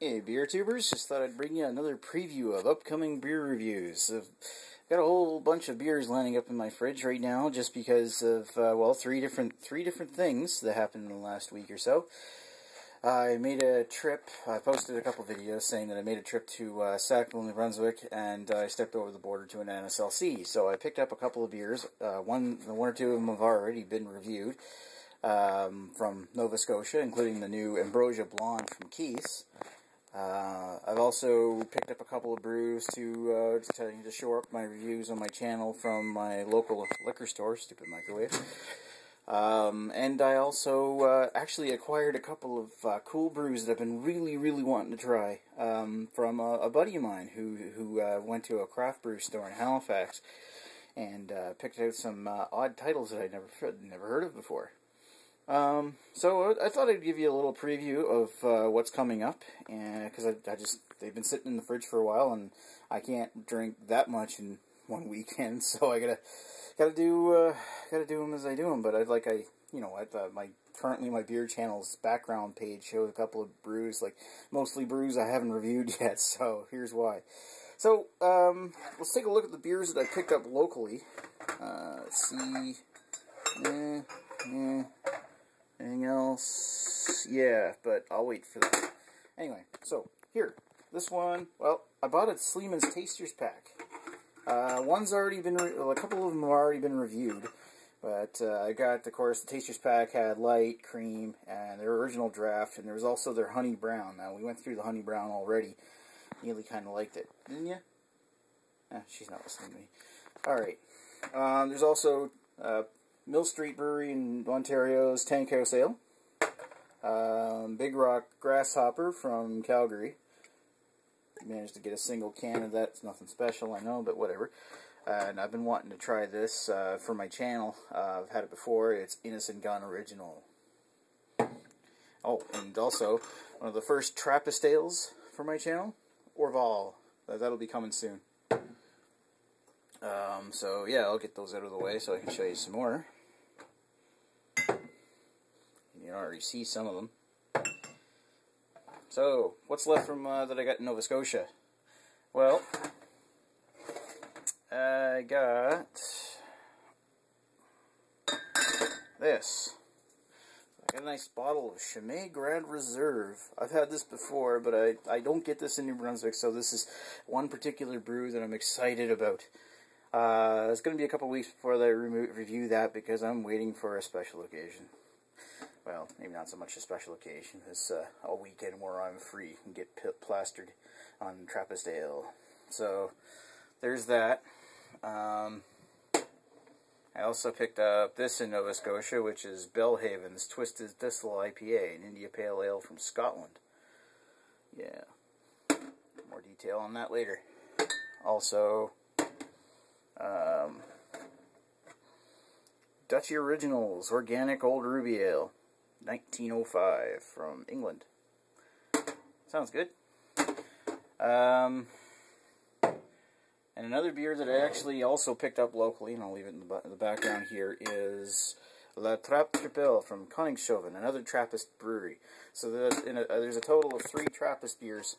Hey beer tubers, just thought I'd bring you another preview of upcoming beer reviews. I've got a whole bunch of beers lining up in my fridge right now just because of, well, three different things that happened in the last week or so. I made a trip, I posted a couple videos saying that I made a trip to Sackville, New Brunswick, and I stepped over the border to an NSLC. So I picked up a couple of beers, one or two of them have already been reviewed, from Nova Scotia, including the new Ambrosia Blonde from Keith's. I've also picked up a couple of brews to shore up my reviews on my channel from my local liquor store, Stupid Microwave. And I also actually acquired a couple of cool brews that I've been really wanting to try from a buddy of mine who went to a craft brew store in Halifax and picked out some odd titles that I'd never heard of before. So I thought I'd give you a little preview of what's coming up, and because they've been sitting in the fridge for a while, and I can't drink that much in one weekend, so I gotta do them as I do them. But currently my beer channel's background page shows a couple of brews, like mostly brews I haven't reviewed yet. So here's why. So let's take a look at the beers that I picked up locally. Let's see. Anything else? Yeah, but I'll wait for that. Anyway, so here, this one. Well, I bought a Sleeman's Tasters pack. One's already been, a couple of them have already been reviewed, but I got, of course, the Tasters pack had light, cream, and their original draft, and there was also their honey brown. Now we went through the honey brown already. Neely kind of liked it, didn't you? She's not listening to me. All right. There's also Mill Street Brewery in Ontario's Tank House Ale. Big Rock Grasshopper from Calgary. Managed to get a single can of that. It's nothing special, I know, but whatever. And I've been wanting to try this for my channel. I've had it before. It's Innocent Gun Original. Oh, and also, one of the first Trappist ales for my channel, Orval. That'll be coming soon. So yeah, I'll get those out of the way so I can show you some more. You can already see some of them. So, what's left from that I got in Nova Scotia? Well, I got this. I got a nice bottle of Chimay Grand Reserve. I've had this before, but I don't get this in New Brunswick, so this is one particular brew that I'm excited about. It's going to be a couple weeks before I review that because I'm waiting for a special occasion. Well, maybe not so much a special occasion. It's a weekend where I'm free and get plastered on Trappist Ale. So, there's that. I also picked up this in Nova Scotia, which is Bellhaven's Twisted Thistle IPA, an India Pale Ale from Scotland. Yeah. More detail on that later. Also, Dutchy Originals Organic Old Ruby Ale, 1905 from England. Sounds good. And another beer that I actually also picked up locally, and I'll leave it in the background here, is La Trappe Triple from Koningshoven, another Trappist brewery. So there's a total of 3 Trappist beers,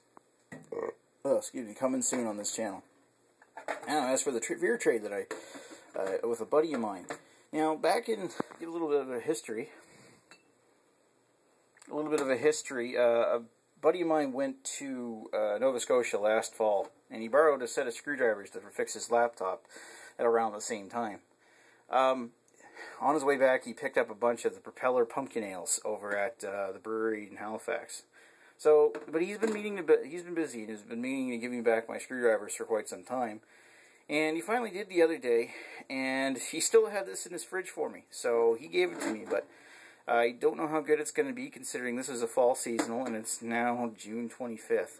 coming soon on this channel. Now, as for the beer trade that I, with a buddy of mine. Now, give a little bit of a history. A buddy of mine went to Nova Scotia last fall, and he borrowed a set of screwdrivers to fix his laptop at around the same time. On his way back, he picked up a bunch of the Propeller Pumpkin Ales over at the brewery in Halifax. So, but he's been busy and has been meaning to give me back my screwdrivers for quite some time. And he finally did the other day, and he still had this in his fridge for me. So he gave it to me, but I don't know how good it's going to be considering this is a fall seasonal and it's now June 25th.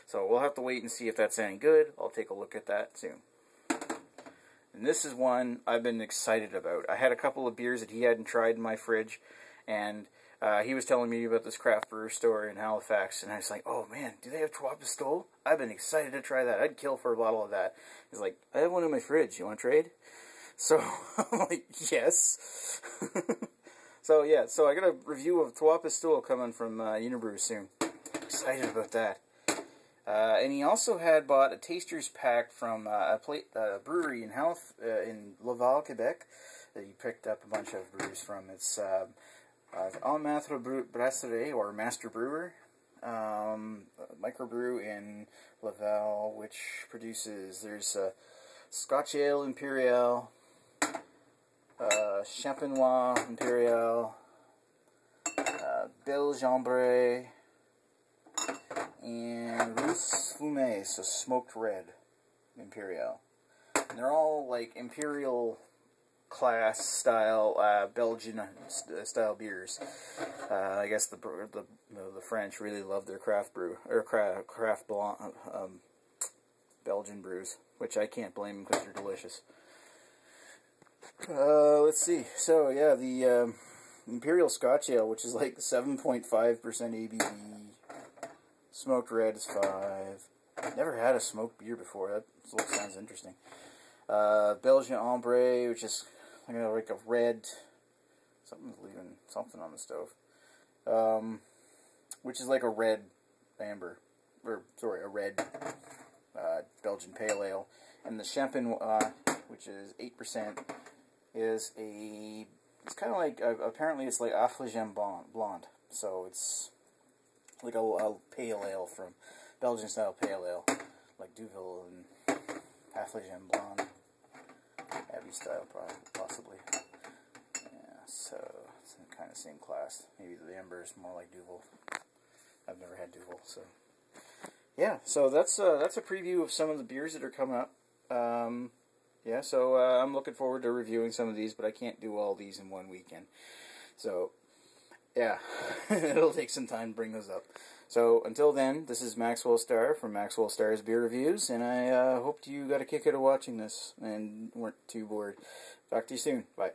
So we'll have to wait and see if that's any good. I'll take a look at that soon. And this is one I've been excited about. I had a couple of beers that he hadn't tried in my fridge, and he was telling me about this craft brewer store in Halifax, and I was like, oh man, do they have Twapistol? I've been excited to try that. I'd kill for a bottle of that. He's like, I have one in my fridge. You want to trade? So, I'm like, yes. So, yeah, so I got a review of Twapistol coming from Unibrew soon. Excited about that. And he also had bought a taster's pack from a brewery in in Laval, Quebec, that he picked up a bunch of brews from. It's En Maître Brasserie, or Master Brewer, microbrew in Laval, which produces, there's Scotch Ale Imperial, Champenois Imperial, Belge Ambre, and Ruth's Fumé, so smoked red Imperial. And they're all like Imperial class style Belgian style beers. I guess the French really love their craft brew or craft Belgian brews, which I can't blame them because they're delicious. Let's see. So yeah, the Imperial Scotch Ale, which is like 7.5% ABV. Smoked red is 5. Never had a smoked beer before. That sounds interesting. Belgian Ambre, which is like a red. Something's leaving something on the stove. Which is like a red amber, or sorry, a red Belgian Pale Ale. And the Champenois, which is 8%, is a. It's kind of like apparently it's like Affligem Blonde. So it's like a pale ale from Belgian style pale ale, like Duvel and Affligem Blonde, Abbey style possibly. Yeah, so it's kind of same class. Maybe the Amber is more like Duvel. I've never had Duvel, so yeah. So that's a preview of some of the beers that are coming up. Yeah, so I'm looking forward to reviewing some of these, but I can't do all these in one weekend. So yeah, it'll take some time to bring those up. So until then, this is Maxwell Star from Maxwell Star's Beer Reviews, and I hoped you got a kick out of watching this and weren't too bored. Talk to you soon. Bye.